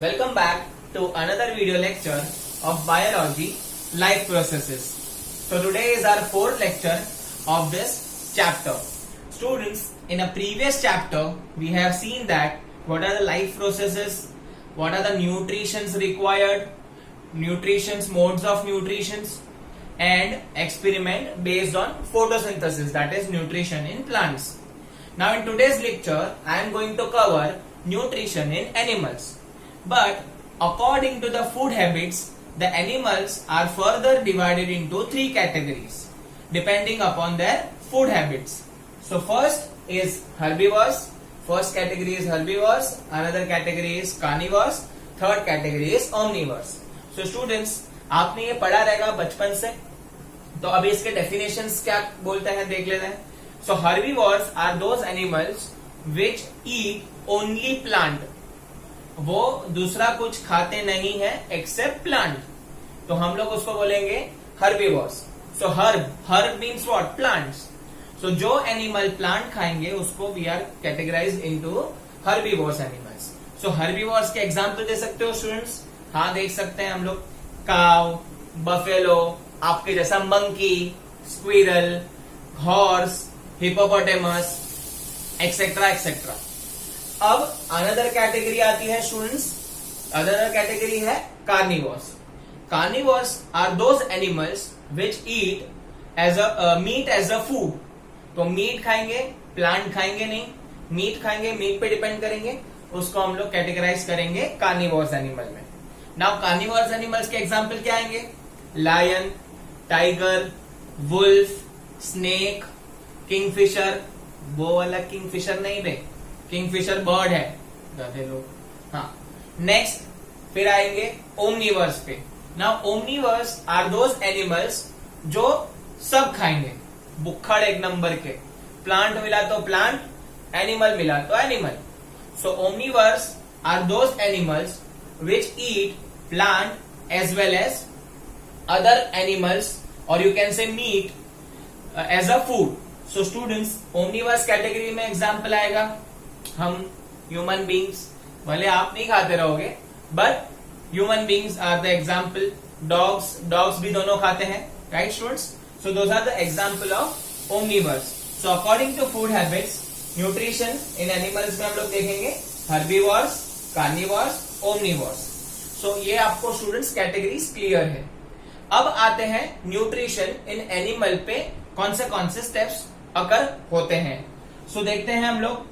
Welcome back to another video lecture of Biology Life Processes. So today is our fourth lecture of this chapter. Students, in a previous chapter, we have seen that what are the life processes, what are the nutritions required, modes of nutrition, and experiment based on photosynthesis, that is nutrition in plants. Now in today's lecture, I am going to cover nutrition in animals. But according to the food habits, the animals are further divided into three categories depending upon their food habits. So first is herbivores. First category is herbivores, another category is carnivores, third category is omnivores. So students, आपने ये पढ़ा रहेगा बचपन से, तो अभी इसके definitions क्या बोलते हैं देख लेते हैं. So herbivores are those animals which eat only plant. वो दूसरा कुछ खाते नहीं है एक्सेप्ट प्लांट, तो हम लोग उसको बोलेंगे herbivores. So herb means what? Plants. So जो एनिमल प्लांट खाएंगे उसको we are categorize into herbivores animals. So herbivores के एग्जांपल दे सकते हो स्टूडेंट्स? हाँ, देख सकते हैं हम लोग. काउ, बफेलो, आपके जैसा monkey, squirrel, horse, hippopotamus, etcetera etcetera. अब अनदर कैटेगरी आती है स्टूडेंट्स, अनदर कैटेगरी है carnivores. Carnivores are those animals which eat as a meat as a food. तो मीट खाएंगे, प्लांट खाएंगे नहीं. मीट खाएंगे, मीट पे डिपेंड करेंगे, उसको हम लोग कैटेगराइज करेंगे कार्निवोर्स एनिमल में. नाउ कार्निवोर्स एनिमल्स के एग्जांपल क्या आएंगे? Lion, tiger, wolf, snake, kingfisher. वो वाला किंगफिशर नहीं रे, किंगफिशर बर्ड है, गधे लोग. हाँ, नेक्स्ट फिर आएंगे ओमनिवर्स पे. Now omnivores are those animals जो सब खाएंगे, बुक्खड़ एक नंबर के. प्लांट मिला तो प्लांट, एनिमल मिला तो animal. So omnivores are those animals which eat plant as well as other animals, और you can say meat as a food. So students, omnivores category में एग्जाम्पल आएगा हम ह्यूमन बींग्स. भले आप नहीं खाते रहोगे, but human beings are the example. Dogs भी दोनों खाते हैं, right students? So those are the example of omnivores. So according to food habits, nutrition in animals में हम लोग देखेंगे हर्बीवोर्स, कार्निवोर्स, ओमनिवोर्स. सो ये आपको स्टूडेंट्स कैटेगरीज क्लियर है. अब आते हैं न्यूट्रिशन इन एनिमल पे कौन से स्टेप्स अकर होते हैं. सो देखते हैं हम लोग.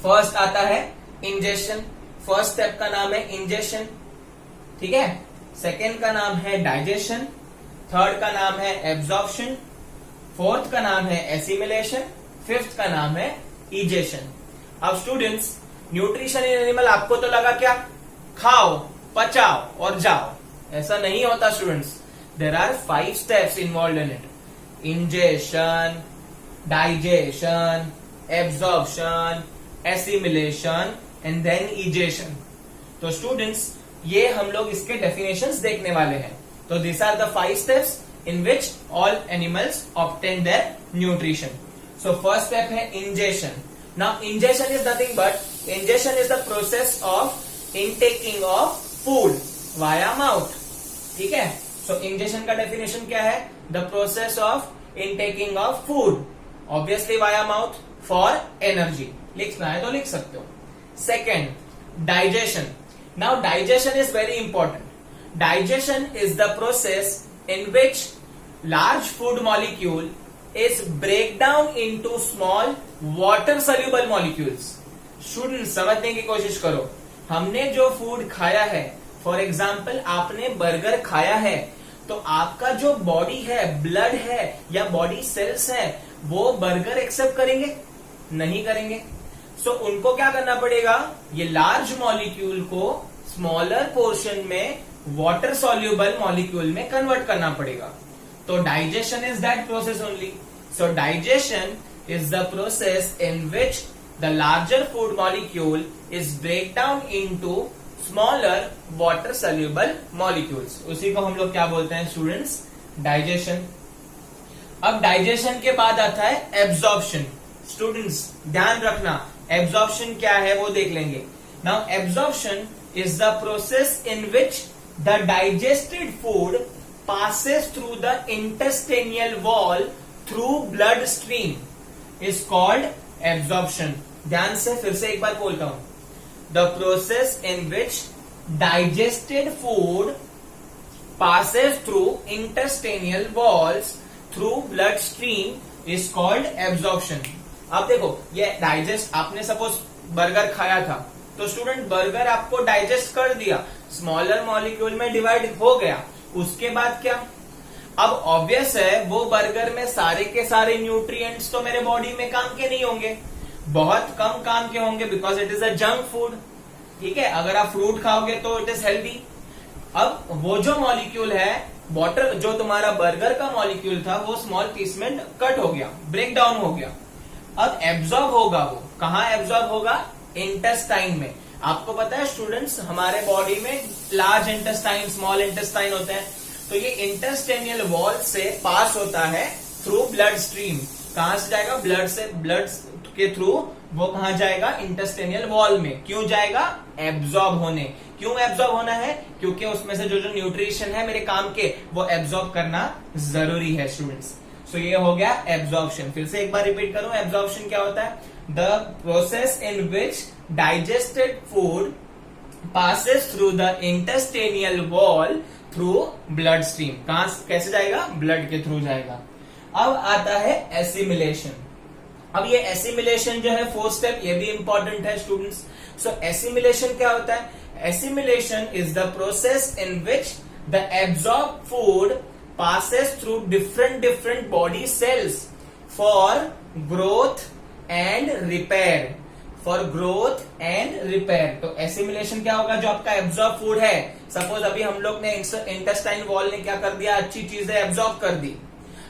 फर्स्ट आता है इंजेशन. फर्स्ट स्टेप का नाम है इंजेशन, ठीक है. सेकेंड का नाम है डाइजेशन, थर्ड का नाम है एब्जॉर्प्शन, फोर्थ का नाम है एसिमिलेशन, फिफ्थ का नाम है इजेशन. अब स्टूडेंट्स, न्यूट्रिशन इन एनिमल आपको तो लगा क्या? खाओ, पचाओ और जाओ. ऐसा नहीं होता students. There are 5 steps involve in it. Ingestion, digestion, absorption, assimilation and then egestion. तो स्टूडेंट्स, ये हम लोग इसके डेफिनेशंस देखने वाले हैं. तो this are the 5 steps in which all animals obtain their nutrition. So first step है ingestion. Now ingestion is nothing but, ingestion is the process of intaking of food via mouth, ठीक है. So ingestion का definition क्या है? The process of intaking of food, obviously via mouth, for energy. लिखना है तो लिख सकते हो. Second, digestion. Now digestion is very important. Digestion is the process in which large food molecule is break down into small water soluble molecules. Student, समझने की कोशिश करो. हमने जो फूड खाया है, फॉर एग्जाम्पल आपने बर्गर खाया है, तो आपका जो बॉडी है, ब्लड है या बॉडी सेल्स है, वो बर्गर एक्सेप्ट करेंगे? नहीं करेंगे. सो उनको क्या करना पड़ेगा? ये लार्ज मॉलिक्यूल को स्मॉलर पोर्शन में वाटर सॉल्यूबल मॉलिक्यूल में कन्वर्ट करना पड़ेगा. तो digestion is that process only. So digestion is the process in which the larger food molecule is break down into smaller water soluble molecules. उसी को हम लोग क्या बोलते हैं स्टूडेंट्स? डाइजेशन. अब डाइजेशन के बाद आता है एब्जॉर्प्शन. स्टूडेंट्स ध्यान रखना, एब्जॉर्प्शन क्या है वो देख लेंगे. Now absorption is the process in which the digested food passes through the intestinal wall through blood stream is called absorption. ध्यान से फिर से एक बार बोलता हूं. The process in which digested food passes through intestinal walls through blood stream is called absorption. अब देखो ये डाइजेस्ट, आपने सपोज बर्गर खाया था तो स्टूडेंट बर्गर आपको डाइजेस्ट कर दिया, स्मॉलर मॉलिक्यूल में डिवाइड हो गया. उसके बाद क्या, अब ऑब्वियस है वो बर्गर में सारे के सारे न्यूट्रिएंट्स तो मेरे बॉडी में काम के नहीं होंगे, बहुत कम काम के होंगे, because it is a junk food. ठीक है, अगर आप फ्रूट खाओगे तो इट इज हेल्दी. अब वो जो मॉलिक्यूल है, वाटर जो तुम्हारा बर्गर का मॉलिक्यूल था, वो स्मॉल पीस में कट हो गया, ब्रेक डाउन हो गया. अब एब्जॉर्ब होगा, वो कहाँ एब्जॉर्ब होगा, इंटेस्टाइन में. आपको पता है स्टूडेंट्स, हमारे बॉडी में लार्ज इंटेस्टाइन, स्मॉल इंटेस्टाइन होते हैं. तो ये इंटेस्टाइनल वॉल से पास होता है थ्रू ब्लड स्ट्रीम. कहां से जाएगा, ब्लड से, ब्लड के थ्रू वो कहां जाएगा, इंटेस्टाइनल वॉल में. क्यों जाएगा, एब्जॉर्ब होने. क्यों एब्जॉर्ब होना है, क्योंकि उसमें से जो जो न्यूट्रिशन है मेरे काम के, वो एब्जॉर्ब करना जरूरी है स्टूडेंट्स. सो ये हो गया एब्जॉर्प्शन. फिर से एक बार रिपीट करूं, एब्जॉर्प्शन क्या होता है, the process in which digested food passes through the intestinal wall through blood stream. कहां कैसे जाएगा, ब्लड के थ्रू जाएगा. अब आता है एसिमिलेशन. अब ये एसिमिलेशन जो है फोर्थ स्टेप, ये भी इंपॉर्टेंट है स्टूडेंट्स. सो एसिमिलेशन क्या होता है, assimilation is the process in which the absorb food passes through different body cells for growth and repair. For growth and repair. तो एसिमिलेशन क्या होगा, जो आपका एब्जॉर्ब फूड है, सपोज अभी हम लोग ने इंटेस्टाइन वॉल ने क्या कर दिया, अच्छी चीजें एब्जॉर्ब कर दी.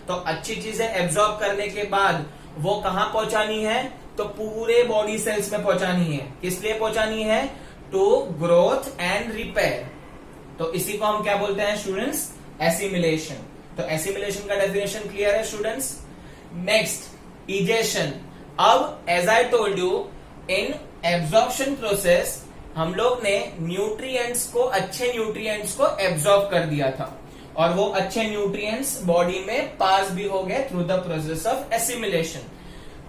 तो अच्छी चीजें एब्जॉर्ब करने के बाद वो कहां पहुंचानी है, तो पूरे बॉडी सेल्स में पहुंचानी है. किस लिए पहुंचानी है, टू ग्रोथ एंड रिपेयर. तो इसी को हम क्या बोलते हैं स्टूडेंट्स, एसिमिलेशन. तो एसिमिलेशन का डेफिनेशन क्लियर है स्टूडेंट्स. Next, egestion. अब as I told you, in absorption process हम लोग ने न्यूट्रिएंट्स को, अच्छे न्यूट्रिएंट्स को एब्जॉर्ब कर दिया था, और वो अच्छे न्यूट्रिएंट्स बॉडी में पास भी हो गए through the process of assimilation.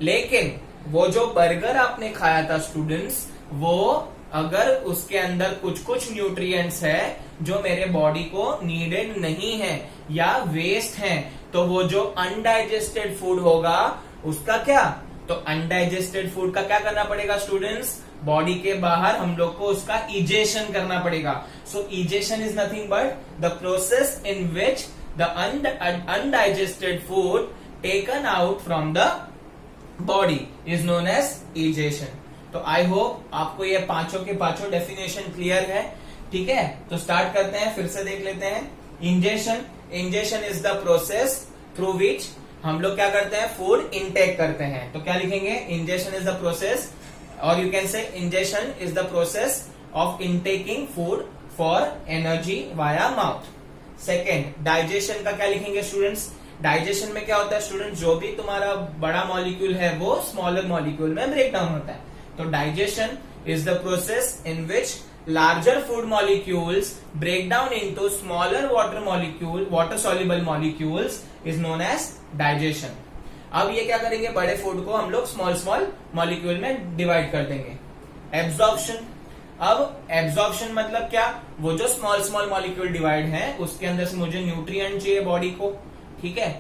लेकिन वो जो बर्गर आपने खाया था स्टूडेंट्स, वो अगर उसके अंदर कुछ कुछ न्यूट्रिएंट्स है जो मेरे बॉडी को नीडेड नहीं है या वेस्ट है, तो वो जो अनडाइजेस्टेड फूड होगा उसका क्या, तो अनडाइजेस्टेड फूड का क्या करना पड़ेगा स्टूडेंट्स, बॉडी के बाहर हम लोग को उसका इजेशन करना पड़ेगा. So egestion is nothing but the process in which the undigested food taken out from the body is known as egestion. तो आई होप आपको ये पांचों के पांचों डेफिनेशन क्लियर है. ठीक है, तो स्टार्ट करते हैं, फिर से देख लेते हैं. Ingestion. Ingestion is the process through which हम लोग क्या करते हैं, फूड इनटेक करते हैं. तो क्या लिखेंगे, इंजेशन इज द प्रोसेस, और you can say ingestion is the process of intaking food for energy via mouth. Second, digestion का क्या लिखेंगे स्टूडेंट्स, डाइजेशन में क्या होता है स्टूडेंट्स, जो भी तुम्हारा बड़ा मॉलिक्यूल है वो स्मॉलर मॉलिक्यूल में ब्रेक डाउन होता है. तो digestion is the process in which larger food molecules break down into smaller water soluble molecules is known as digestion. अब ये क्या करेंगे, बड़े फूड को हम लोग स्मॉल मॉलिक्यूल में डिवाइड कर देंगे. एब्जॉर्प्शन. अब एब्जॉर्प्शन मतलब क्या, वो जो स्मॉल मॉलिक्यूल डिवाइड है उसके अंदर से मुझे न्यूट्रिएंट चाहिए बॉडी को. ठीक है,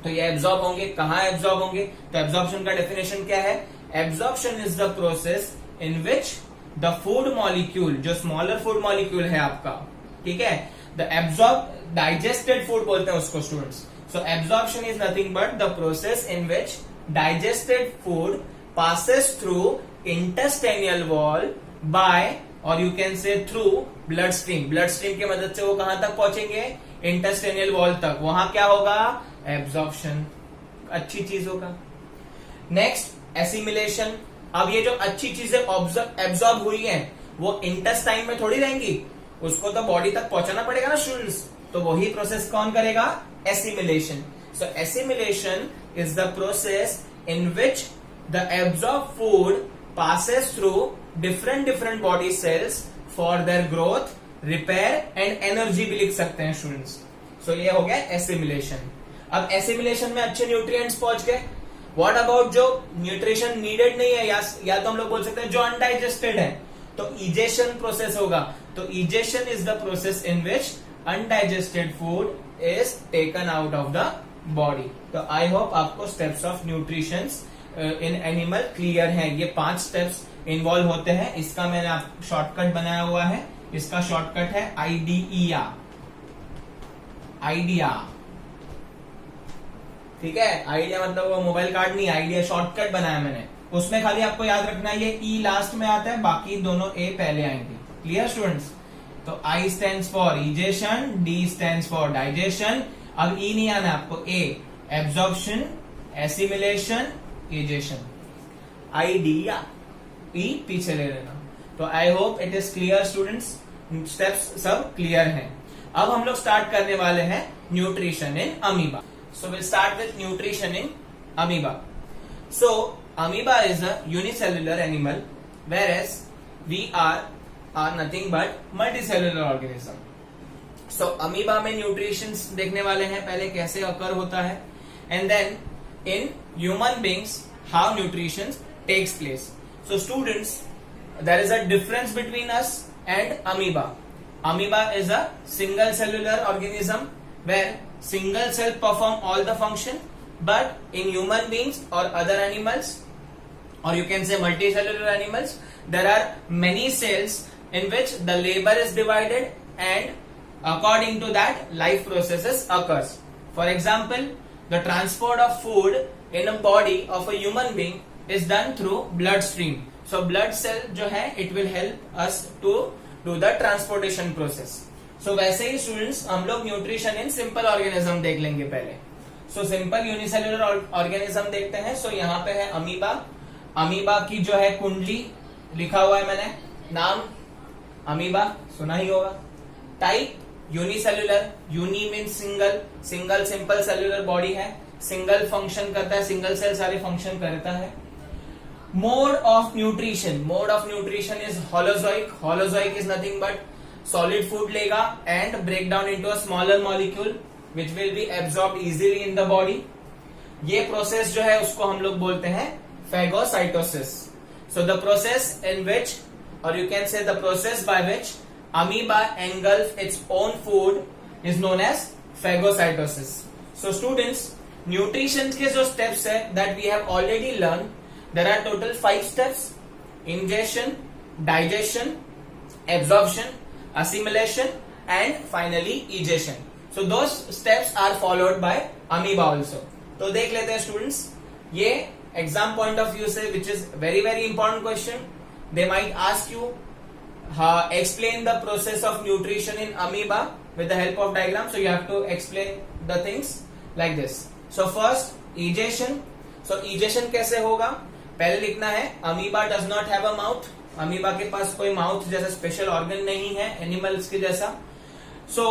तो ये एब्जॉर्ब होंगे. कहाँ एब्जॉर्ब होंगे, तो एब्जॉर्प्शन का डेफिनेशन क्या है, absorption is the process in which the food molecule, जो स्मॉलर फूड मॉलिक्यूल है आपका, ठीक है, द एब्जॉर्ब, डाइजेस्टेड फूड बोलते हैं उसको students. So absorption is nothing but the process in which digested food passes through intestinal wall by, और you can say through blood stream. Blood stream की मदद से वो कहां तक पहुंचेंगे, इंटेस्टाइनल वॉल तक. वहां क्या होगा, एब्जॉर्प्शन. अच्छी चीज होगा. Next, assimilation. अब ये जो अच्छी चीजें एब्जॉर्ब हुई हैं वो इंटेस्टाइन में थोड़ी रहेंगी, उसको तो बॉडी तक पहुंचाना पड़ेगा ना स्टूडेंट्स. तो वही प्रोसेस कौन करेगा, assimilation. So assimilation is the process in which the absorb food passes through different body cells for their growth, repair and energy भी लिख सकते हैं स्टूडेंट्स। सो ये हो गया एसिमिलेशन। अब एसिमिलेशन में अच्छे न्यूट्रिएंट्स पहुंच गए। व्हाट अबाउट जो न्यूट्रिशन नीडेड नहीं है, या तो हम लोग बोल सकते हैं जो अनडाइजेस्टेड है, तो इजेशन प्रोसेस होगा। तो egestion is the process in which undigested food is taken out of the body. तो आई होप आपको steps of nutrition in animal clear है। ये 5 स्टेप्स इन्वॉल्व होते हैं। इसका मैंने आप शॉर्टकट बनाया हुआ है। इसका शॉर्टकट है आईडीईआ, आइडिया। ठीक है, आइडिया मतलब वो मोबाइल कार्ड नहीं, आइडिया शॉर्टकट बनाया मैंने। उसमें खाली आपको याद रखना है ये ई लास्ट में आता है, बाकी दोनों ए पहले आएंगे। Clear students? तो I stands for egestion, D stands for digestion. अब ई नहीं आना आपको, A absorption, assimilation, egestion. Idea, E पीछे ले लेना। तो I hope it is clear students, steps सब क्लियर हैं। अब हम लोग स्टार्ट करने वाले हैं nutrition in amoeba. So we'll start with nutrition in amoeba. So amoeba is a unicellular animal, whereas we are nothing but multicellular organism. So amoeba में nutritions देखने वाले हैं, पहले कैसे occur होता है, and then in human beings how nutrition takes place. So students, there is a difference between us and amoeba. Amoeba is a single cellular organism where single cell perform all the function, but in human beings or other animals, or you can say multicellular animals, there are many cells in which the labor is divided, and according to that life processes occurs. For example, the transport of food in a body of a human being is done through bloodstream. So blood cell जो है it will help us to do the transportation process. सो वैसे ही students हम लोग nutrition in simple organism देख लेंगे पहले। So simple unicellular organism देखते हैं। सो यहाँ पे है अमीबा। अमीबा की जो है कुंडली लिखा हुआ है मैंने, नाम अमीबा सुना ही होगा। Type unicellular, uni mean single, single simple cellular body है, सिंगल फंक्शन करता है, सिंगल सेल सारे फंक्शन करता है। Mode of nutrition, mode of nutrition is holozoic. Holozoic is nothing but solid food लेगा and break down into a smaller molecule which will be absorbed easily in the body. ये process जो है उसको हम लोग बोलते हैं phagocytosis. So the process in which, or you can say the process by which amoeba engulf its own food is known as phagocytosis. So students, nutrition के जो steps है that we have already learned, there are total 5 steps: ingestion, digestion, absorption, assimilation and finally egestion. So those steps are followed by amoeba also. तो देख लेते हैं students, ये exam point of view से which is very very important question. They might ask you explain the process of nutrition in amoeba with the help of diagram. So you have to explain the things like this. So first egestion. So egestion कैसे होगा, पहले लिखना है amoeba does not have a mouth. Amoeba के पास कोई mouth जैसा special organ नहीं है एनिमल्स के जैसा. So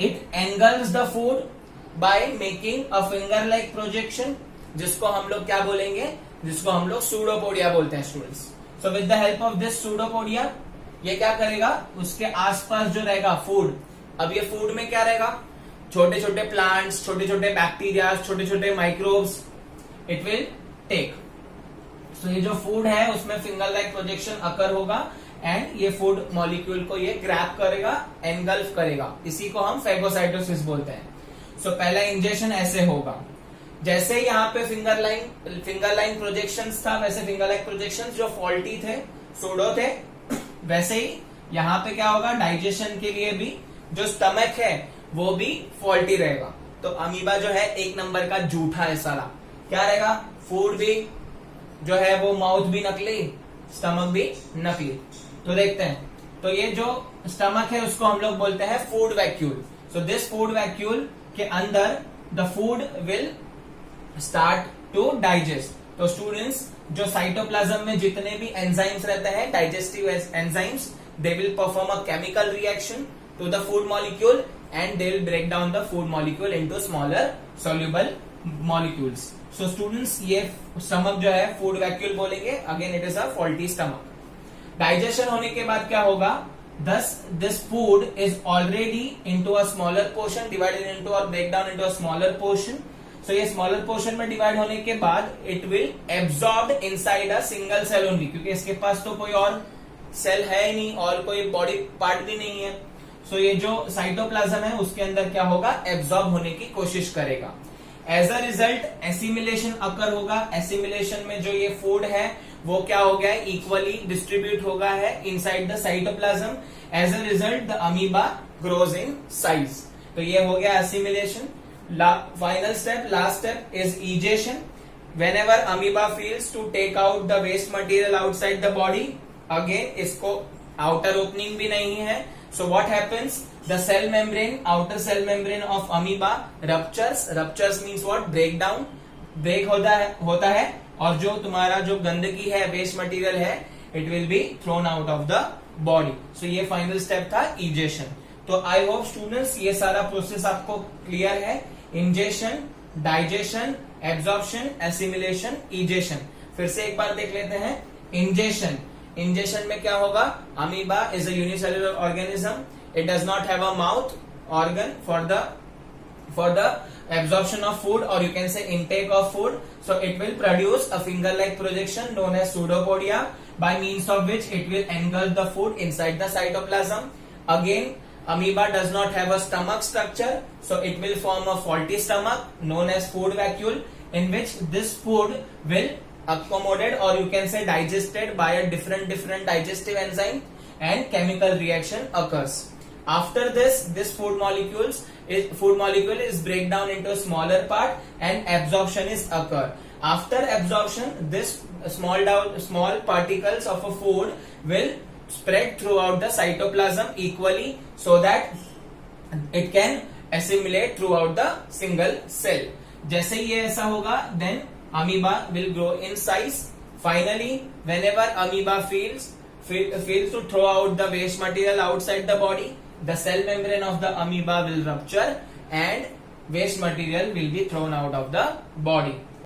it angles the food by making a finger like projection, जिसको हम लोग क्या बोलेंगे, जिसको हम लोग सूडोपोडिया बोलते हैं students. So with the help of this pseudopodia ये क्या करेगा, उसके आसपास जो रहेगा फूड, अब ये फूड में क्या रहेगा, छोटे छोटे प्लांट्स, छोटे छोटे बैक्टीरिया, छोटे छोटे माइक्रोब्स इट विल टेक. तो ये जो फूड है उसमें फिंगर लाइक प्रोजेक्शन अकर होगा एंड ये फूड मॉलिक्यूल को ये ग्रैब करेगा, एनगल्फ करेगा. इसी को हम फेगोसाइटोसिस बोलते हैं. सो पहला इंजेक्शन ऐसे होगा, जैसे यहाँ पे फिंगर लाइन प्रोजेक्शंस था, वैसे फिंगर लाइक प्रोजेक्शंस जो फॉल्टी थे, सूडो थे, वैसे ही यहाँ पे क्या होगा, डाइजेशन के लिए भी जो स्टमक है वो भी फॉल्टी रहेगा. तो अमीबा जो है एक नंबर का झूठा है साला. क्या रहेगा, फूड भी जो है वो माउथ भी नकली, स्टमक भी नकली. तो देखते हैं, तो ये जो स्टमक है उसको हम लोग बोलते हैं food vacuole. So this food vacuole के अंदर the food will start to digest. तो स्टूडेंट्स, जो साइटोप्लाज्म में जितने भी एंजाइम्स रहते हैं, digestive enzymes, they will perform a chemical reaction to the food molecule and they will break down the food molecule into smaller soluble molecules. So students, ये stomach जो है फूड वैक्यूल बोलेंगे. Again it is a faulty stomach. Digestion होने के बाद क्या होगा, thus this food is already into a smaller portion, divided into or break down into a smaller portion. So ये smaller portion में divide होने के बाद it will absorbed inside a single cell only, क्योंकि इसके पास तो कोई और सेल है ही नहीं और कोई बॉडी पार्ट भी नहीं है. सो ये जो साइटोप्लाज्म है उसके अंदर क्या होगा, एब्जॉर्ब होने की कोशिश करेगा. एज अ रिजल्ट एसिमिलेशन अकर होगा. एसिमिलेशन में जो ये फूड है वो क्या हो गया है, इक्वली डिस्ट्रीब्यूट होगा है inside the cytoplasm. As a result the amoeba grows in size. तो ये हो गया assimilation. Final step, last step is egestion. whenever amoeba feels to take out the waste material outside the body, again इसको outer opening भी नहीं है. So what happens, the cell membrane, outer cell membrane of amoeba ruptures. Ruptures means what, breakdown. Break होता है और जो तुम्हारा जो गंदगी है, वेस्ट मटेरियल है, it will be thrown out of the body. So ये फाइनल स्टेप था इजेशन. तो आई होप स्टूडेंट्स ये सारा प्रोसेस आपको क्लियर है. Ingestion, digestion, absorption, assimilation, egestion. फिर से एक बार देख लेते हैं. इंजेशन, इंजेशन में क्या होगा, amoeba is a unicellular organism. It does not have a mouth organ for the absorption of food, or you can say intake of food. So it will produce a finger like projection known as pseudopodia, by means of which it will engulf the food inside the cytoplasm. Again, amoeba does not have a stomach structure, so it will form a faulty stomach known as food vacuole, in which this food will accommodate, or you can say digested by a different digestive enzyme, and chemical reaction occurs. After this food molecule is break down into a smaller part and absorption is occur. After absorption, this small particles of a food will spread throughout the cytoplasm equally, so that it can assimilate throughout the single cell. जैसे ही ये ऐसा होगा, then amoeba will grow in size. Finally, whenever amoeba feels to throw out the waste material outside the body, the cell membrane of the amoeba will rupture and waste material will be thrown out of the body.